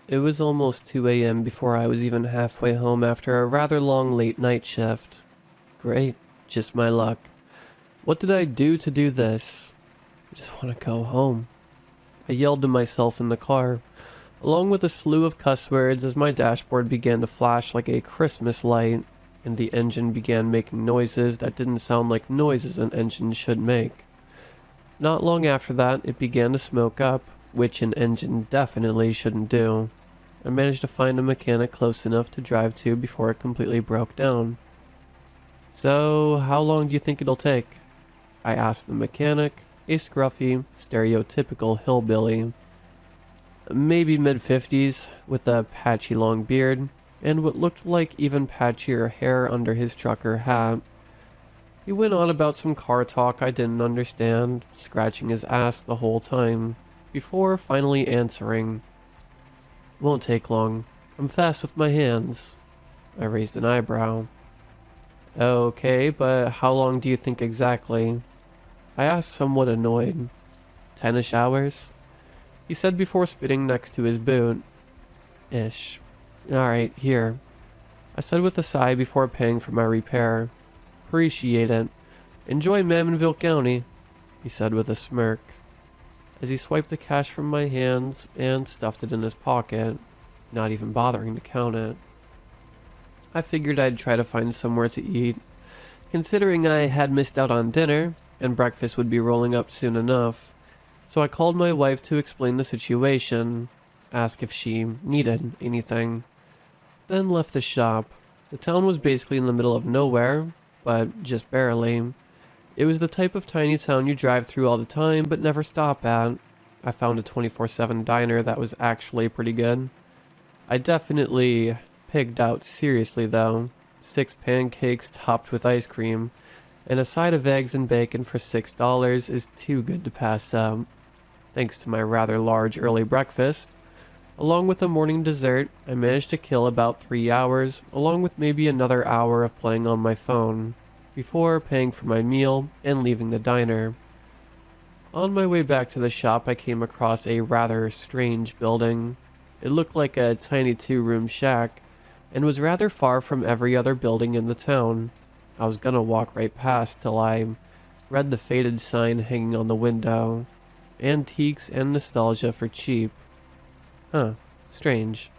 It was almost 2 a.m. before I was even halfway home after a rather long late night shift. Great, just my luck. What did I do this? I just want to go home. I yelled to myself in the car, along with a slew of cuss words as my dashboard began to flash like a Christmas light, and the engine began making noises that didn't sound like noises an engine should make. Not long after that, it began to smoke up, which an engine definitely shouldn't do. I managed to find a mechanic close enough to drive to before it completely broke down. "So, how long do you think it'll take?" I asked the mechanic, a scruffy, stereotypical hillbilly. Maybe mid-50s, with a patchy long beard, and what looked like even patchier hair under his trucker hat. He went on about some car talk I didn't understand, scratching his ass the whole time, before finally answering. "Won't take long. I'm fast with my hands." I raised an eyebrow. "Okay, but how long do you think exactly?" I asked, somewhat annoyed. 10-ish hours? He said before spitting next to his boot. Ish. Alright, here. I said with a sigh before paying for my repair. "Appreciate it. Enjoy Mammonville County," he said with a smirk, as he swiped the cash from my hands and stuffed it in his pocket, not even bothering to count it. I figured I'd try to find somewhere to eat, considering I had missed out on dinner, and breakfast would be rolling up soon enough. So I called my wife to explain the situation, ask if she needed anything, then left the shop. The town was basically in the middle of nowhere, but just barely. It was the type of tiny town you drive through all the time but never stop at. I found a 24/7 diner that was actually pretty good. I definitely pigged out seriously though. 6 pancakes topped with ice cream, and a side of eggs and bacon for $6 is too good to pass up. Thanks to my rather large early breakfast, along with a morning dessert, I managed to kill about 3 hours, along with maybe another hour of playing on my phone, before paying for my meal and leaving the diner. On my way back to the shop, I came across a rather strange building. It looked like a tiny 2-room shack, and was rather far from every other building in the town. I was gonna walk right past till I read the faded sign hanging on the window. Antiques and nostalgia for cheap. Huh, strange.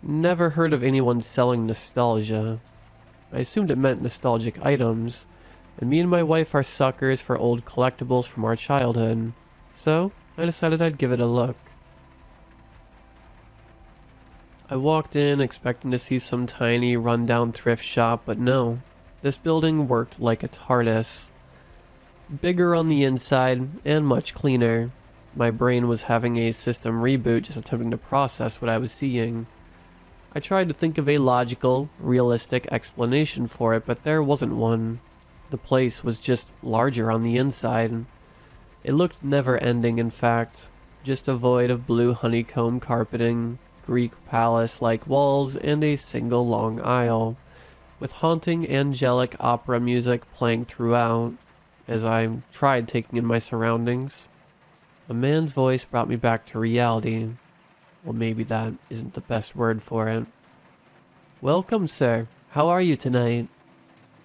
Never heard of anyone selling nostalgia. I assumed it meant nostalgic items, and me and my wife are suckers for old collectibles from our childhood, so I decided I'd give it a look. I walked in expecting to see some tiny rundown thrift shop, but no. This building worked like a TARDIS. Bigger on the inside and much cleaner. My brain was having a system reboot just attempting to process what I was seeing. I tried to think of a logical, realistic explanation for it, but there wasn't one. The place was just larger on the inside. It looked never-ending, in fact. Just a void of blue honeycomb carpeting, Greek palace-like walls, and a single long aisle, with haunting angelic opera music playing throughout. As I tried taking in my surroundings, a man's voice brought me back to reality. Well, maybe that isn't the best word for it. "Welcome, sir. How are you tonight?"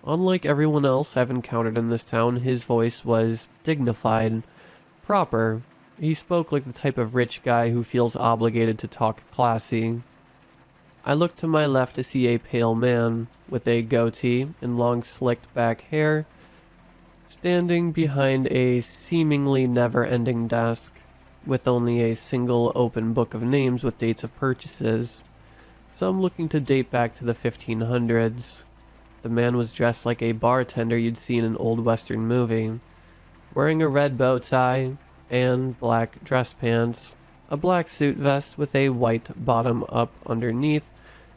Unlike everyone else I've encountered in this town, his voice was dignified, proper. He spoke like the type of rich guy who feels obligated to talk classy. I looked to my left to see a pale man with a goatee and long slicked back hair, standing behind a seemingly never-ending desk, with only a single open book of names with dates of purchases, some looking to date back to the 1500s. The man was dressed like a bartender you'd see in an old western movie, wearing a red bow tie and black dress pants, a black suit vest with a white bottom up underneath,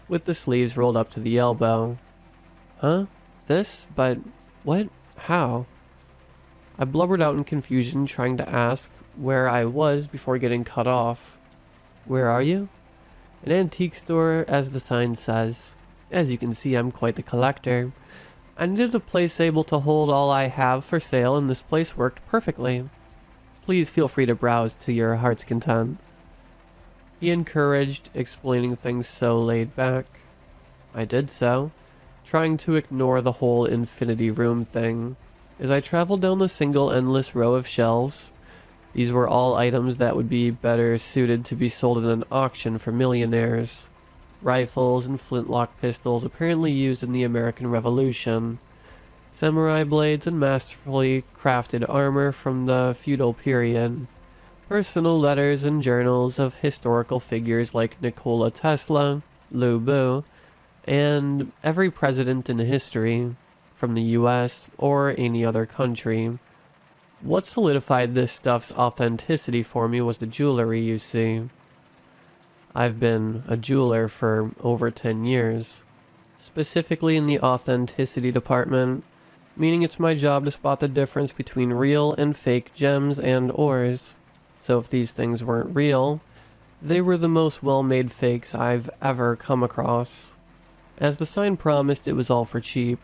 with the sleeves rolled up to the elbow. Huh? This? But what? How? I blubbered out in confusion, trying to ask where I was before getting cut off. "Where are you?" "An antique store, as the sign says. As you can see, I'm quite the collector. I needed a place able to hold all I have for sale, and this place worked perfectly. Please feel free to browse to your heart's content." He encouraged, explaining things so laid back. I did so, trying to ignore the whole infinity room thing. As I traveled down the single endless row of shelves, these were all items that would be better suited to be sold in an auction for millionaires. Rifles and flintlock pistols apparently used in the American Revolution. Samurai blades and masterfully crafted armor from the feudal period. Personal letters and journals of historical figures like Nikola Tesla, Lu Bu, and every president in history, from the US or any other country. What solidified this stuff's authenticity for me was the jewelry, you see. I've been a jeweler for over 10 years, specifically in the authenticity department, meaning it's my job to spot the difference between real and fake gems and ores. So if these things weren't real, they were the most well-made fakes I've ever come across. As the sign promised, it was all for cheap.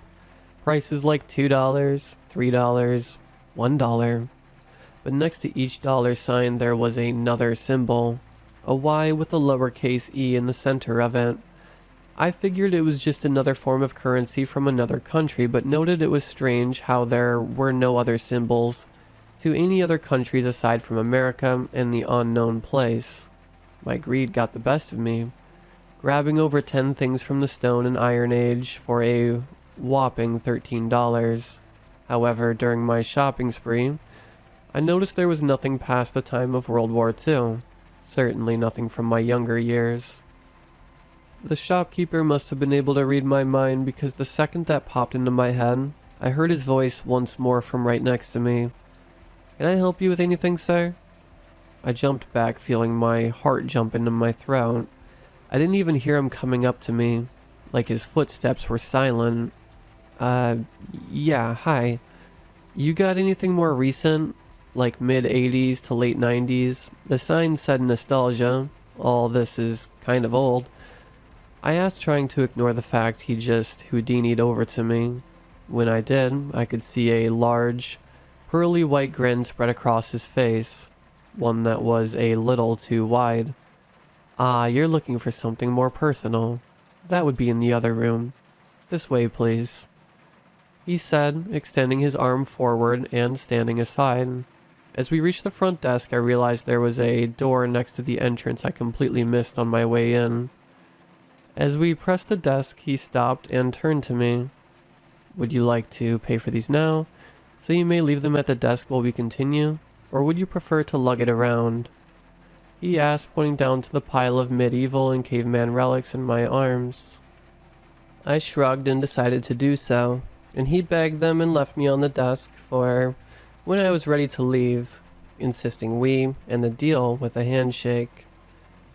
Prices like $2, $3, $1. But next to each dollar sign there was another symbol, a Y with a lowercase e in the center of it. I figured it was just another form of currency from another country, but noted it was strange how there were no other symbols to any other countries aside from America and the unknown place. My greed got the best of me, grabbing over 10 things from the Stone and Iron Age for a whopping $13. However, during my shopping spree, I noticed there was nothing past the time of World War II. Certainly nothing from my younger years. The shopkeeper must have been able to read my mind, because the second that popped into my head, I heard his voice once more from right next to me. "Can I help you with anything, sir?" I jumped back, feeling my heart jump into my throat. I didn't even hear him coming up to me, like his footsteps were silent. Yeah, hi. You got anything more recent? Like mid-80s to late 90s? The sign said nostalgia. All this is kind of old. I asked, trying to ignore the fact he just Houdini'd over to me. When I did, I could see a large, pearly white grin spread across his face, one that was a little too wide. "Ah, you're looking for something more personal. That would be in the other room. This way, please," he said, extending his arm forward and standing aside. As we reached the front desk, I realized there was a door next to the entrance I completely missed on my way in. As we pressed the desk, he stopped and turned to me. "Would you like to pay for these now, so you may leave them at the desk while we continue, or would you prefer to lug it around?" he asked, pointing down to the pile of medieval and caveman relics in my arms. I shrugged and decided to do so, and he bagged them and left me on the desk for when I was ready to leave, insisting we end the deal with a handshake,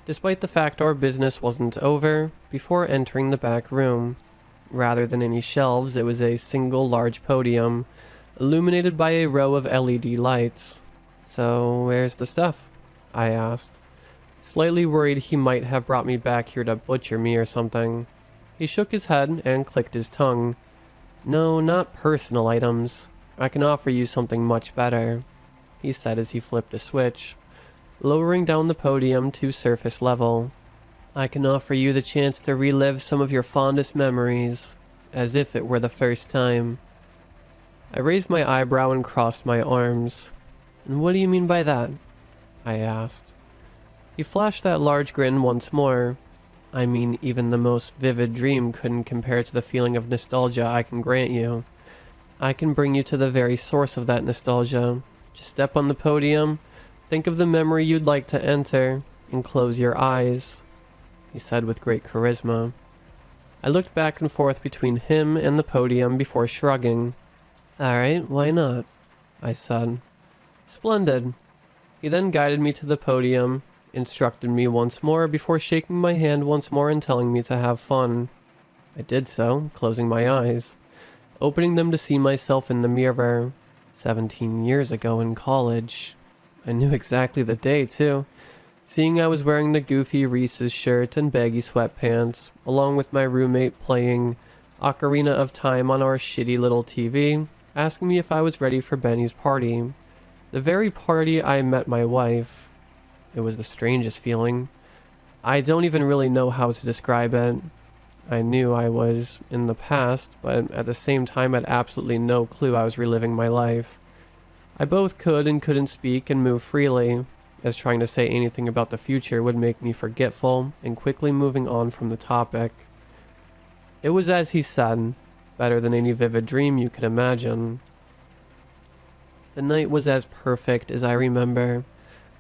despite the fact our business wasn't over before entering the back room. Rather than any shelves, it was a single large podium, illuminated by a row of LED lights. "So, where's the stuff?" I asked, slightly worried he might have brought me back here to butcher me or something. He shook his head and clicked his tongue. "No, not personal items. I can offer you something much better," he said as he flipped a switch, lowering down the podium to surface level. "I can offer you the chance to relive some of your fondest memories, as if it were the first time." I raised my eyebrow and crossed my arms. "And what do you mean by that?" I asked. He flashed that large grin once more. "I mean, even the most vivid dream couldn't compare to the feeling of nostalgia I can grant you. I can bring you to the very source of that nostalgia. Just step on the podium, think of the memory you'd like to enter, and close your eyes," he said with great charisma. I looked back and forth between him and the podium before shrugging. "Alright, why not?" I said. "Splendid." He then guided me to the podium, instructed me once more before shaking my hand once more and telling me to have fun. I did so, closing my eyes, opening them to see myself in the mirror. 17 years ago in college. I knew exactly the day, too, seeing I was wearing the goofy Reese's shirt and baggy sweatpants, along with my roommate playing Ocarina of Time on our shitty little TV, asking me if I was ready for Benny's party. The very party I met my wife. It was the strangest feeling. I don't even really know how to describe it. I knew I was in the past, but at the same time I had absolutely no clue I was reliving my life. I both could and couldn't speak and move freely, as trying to say anything about the future would make me forgetful and quickly moving on from the topic. It was as he said, better than any vivid dream you could imagine. The night was as perfect as I remember,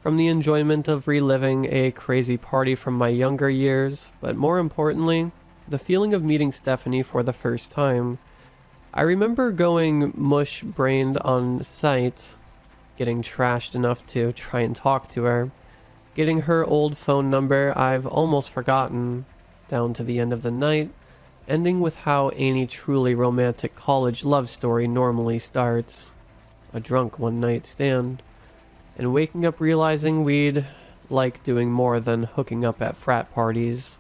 from the enjoyment of reliving a crazy party from my younger years, but more importantly, the feeling of meeting Stephanie for the first time. I remember going mush-brained on sight, getting trashed enough to try and talk to her, getting her old phone number I've almost forgotten, down to the end of the night, ending with how any truly romantic college love story normally starts. A drunk one-night stand. And waking up realizing we'd like doing more than hooking up at frat parties.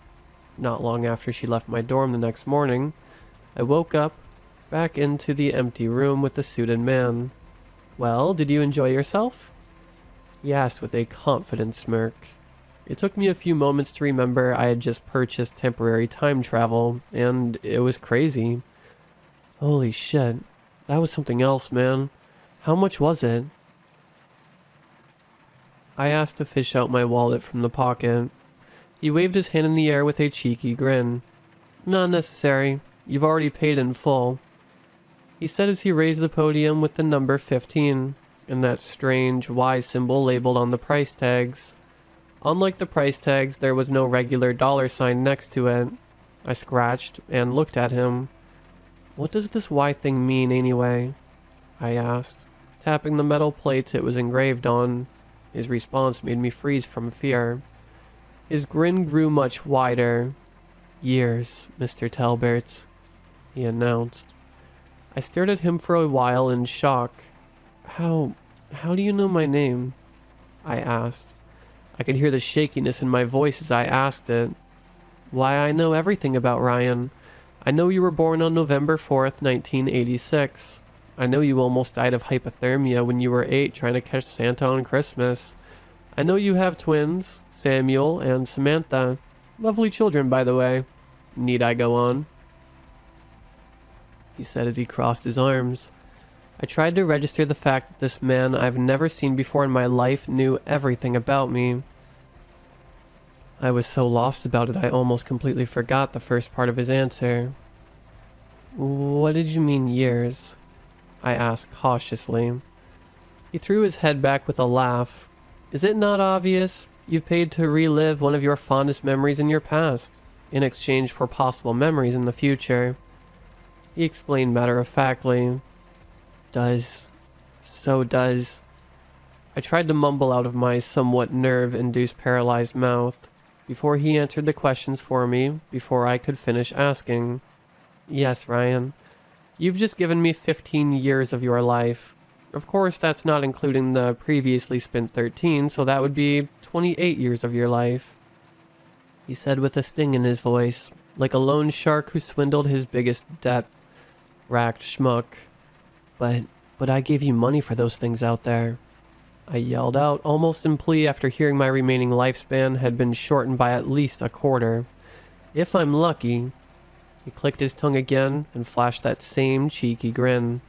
Not long after she left my dorm the next morning, I woke up, back into the empty room with the suited man. "Well, did you enjoy yourself?" He asked with a confident smirk. It took me a few moments to remember I had just purchased temporary time travel, and it was crazy. Holy shit, that was something else, man. How much was it? I asked to fish out my wallet from the pocket. He waved his hand in the air with a cheeky grin. "Not necessary. You've already paid in full," he said as he raised the podium with the number 15, and that strange Y symbol labeled on the price tags. Unlike the price tags, there was no regular dollar sign next to it. I scratched and looked at him. "What does this Y thing mean anyway?" I asked, tapping the metal plate it was engraved on. His response made me freeze from fear. His grin grew much wider. "Years, Mr. Talbert," he announced. I stared at him for a while in shock. How do you know my name?" I asked. I could hear the shakiness in my voice as I asked it. "Why, I know everything about Ryan. I know you were born on November 4th, 1986. I know you almost died of hypothermia when you were 8 trying to catch Santa on Christmas. I know you have twins, Samuel and Samantha. Lovely children, by the way. Need I go on?" he said as he crossed his arms. I tried to register the fact that this man I've never seen before in my life knew everything about me. I was so lost about it I almost completely forgot the first part of his answer. "What did you mean, years?" I asked cautiously. He threw his head back with a laugh. "Is it not obvious? You've paid to relive one of your fondest memories in your past, in exchange for possible memories in the future," he explained matter-of-factly. Does. I tried to mumble out of my somewhat nerve-induced paralyzed mouth, before he answered the questions for me, before I could finish asking. "Yes, Ryan. You've just given me 15 years of your life. Of course, that's not including the previously spent 13, so that would be 28 years of your life," he said with a sting in his voice, like a loan shark who swindled his biggest debt-racked schmuck. But I gave you money for those things out there," I yelled out, almost in plea after hearing my remaining lifespan had been shortened by at least a quarter. "If I'm lucky." He clicked his tongue again and flashed that same cheeky grin.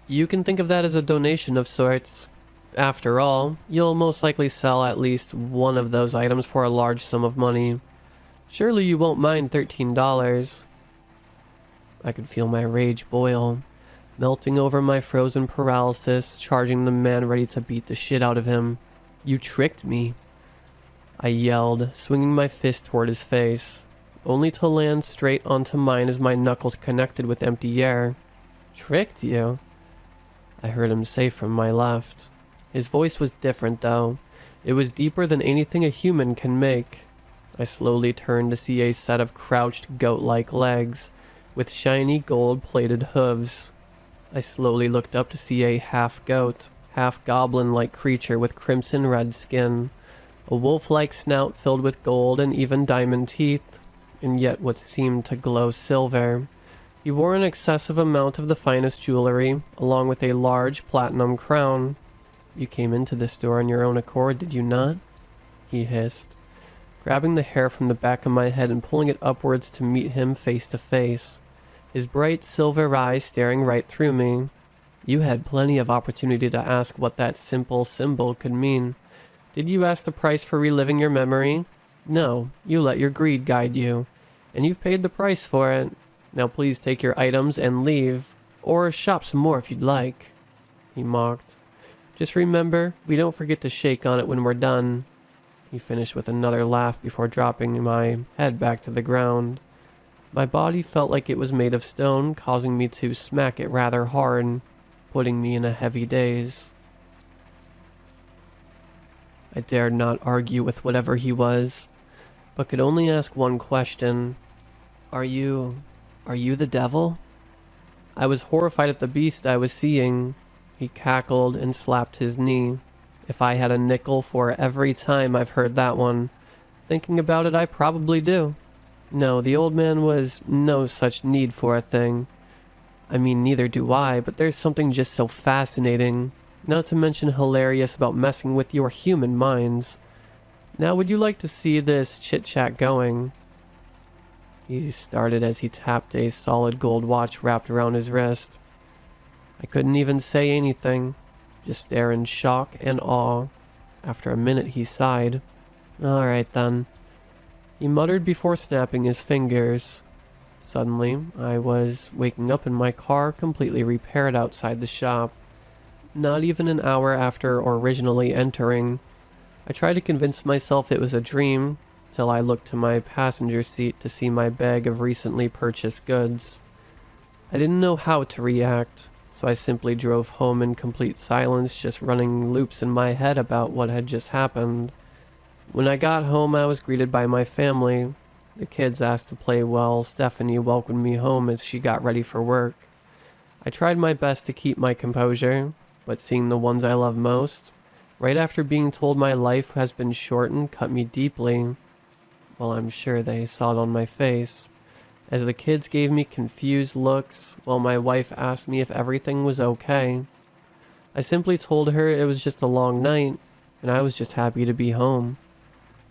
"You can think of that as a donation of sorts. After all, you'll most likely sell at least one of those items for a large sum of money. Surely you won't mind $13. I could feel my rage boil, melting over my frozen paralysis, charging the man ready to beat the shit out of him. "You tricked me," I yelled, swinging my fist toward his face, only to land straight onto mine as my knuckles connected with empty air. "Tricked you?" I heard him say from my left. His voice was different, though. It was deeper than anything a human can make. I slowly turned to see a set of crouched goat-like legs, with shiny gold-plated hooves. I slowly looked up to see a half-goat, half-goblin-like creature with crimson-red skin, a wolf-like snout filled with gold and even diamond teeth, and yet what seemed to glow silver. He wore an excessive amount of the finest jewelry, along with a large platinum crown. "You came into this store on your own accord, did you not?" he hissed. grabbing the hair from the back of my head and pulling it upwards to meet him face to face, his bright silver eyes staring right through me. You had plenty of opportunity to ask what that simple symbol could mean. Did you ask the price for reliving your memory? No, you let your greed guide you, and you've paid the price for it. Now please take your items and leave, or shop some more if you'd like," he mocked. "Just remember, we don't forget to shake on it when we're done." He finished with another laugh before dropping my head back to the ground. My body felt like it was made of stone, causing me to smack it rather hard, putting me in a heavy daze. I dared not argue with whatever he was, but could only ask one question. Are you the devil?" I was horrified at the beast I was seeing. He cackled and slapped his knee. If I had a nickel for every time I've heard that one, thinking about it, I probably do. No, the old man was no such need for a thing. I mean, neither do I, but there's something just so fascinating, not to mention hilarious, about messing with your human minds. Now, would you like to see this chit-chat going? He started as he tapped a solid gold watch wrapped around his wrist. I couldn't even say anything, just stare in shock and awe. After a minute, he sighed. "All right, then," he muttered before snapping his fingers. Suddenly, I was waking up in my car, completely repaired outside the shop. Not even an hour after originally entering. I tried to convince myself it was a dream, till I looked to my passenger seat to see my bag of recently purchased goods. I didn't know how to react, so I simply drove home in complete silence, just running loops in my head about what had just happened. When I got home, I was greeted by my family. The kids asked to play while Stephanie welcomed me home as she got ready for work. I tried my best to keep my composure, but seeing the ones I love most, right after being told my life has been shortened, cut me deeply. Well, I'm sure they saw it on my face, as the kids gave me confused looks while my wife asked me if everything was okay. I simply told her it was just a long night, and I was just happy to be home.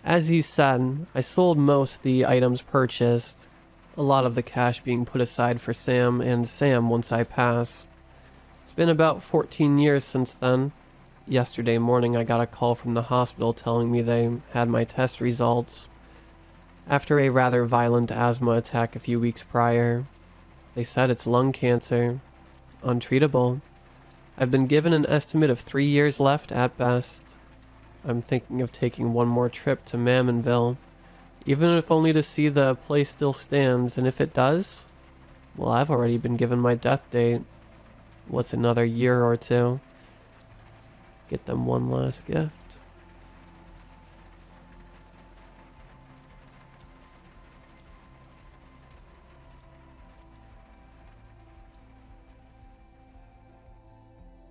As he said, I sold most the items purchased, a lot of the cash being put aside for Sam and Sam once I pass. It's been about 14 years since then. Yesterday morning I got a call from the hospital telling me they had my test results. After a rather violent asthma attack a few weeks prior, they said it's lung cancer, untreatable. I've been given an estimate of 3 years left at best. I'm thinking of taking one more trip to Mammonville, even if only to see the place still stands, and if it does, well, I've already been given my death date. What's another year or two? Get them one last gift.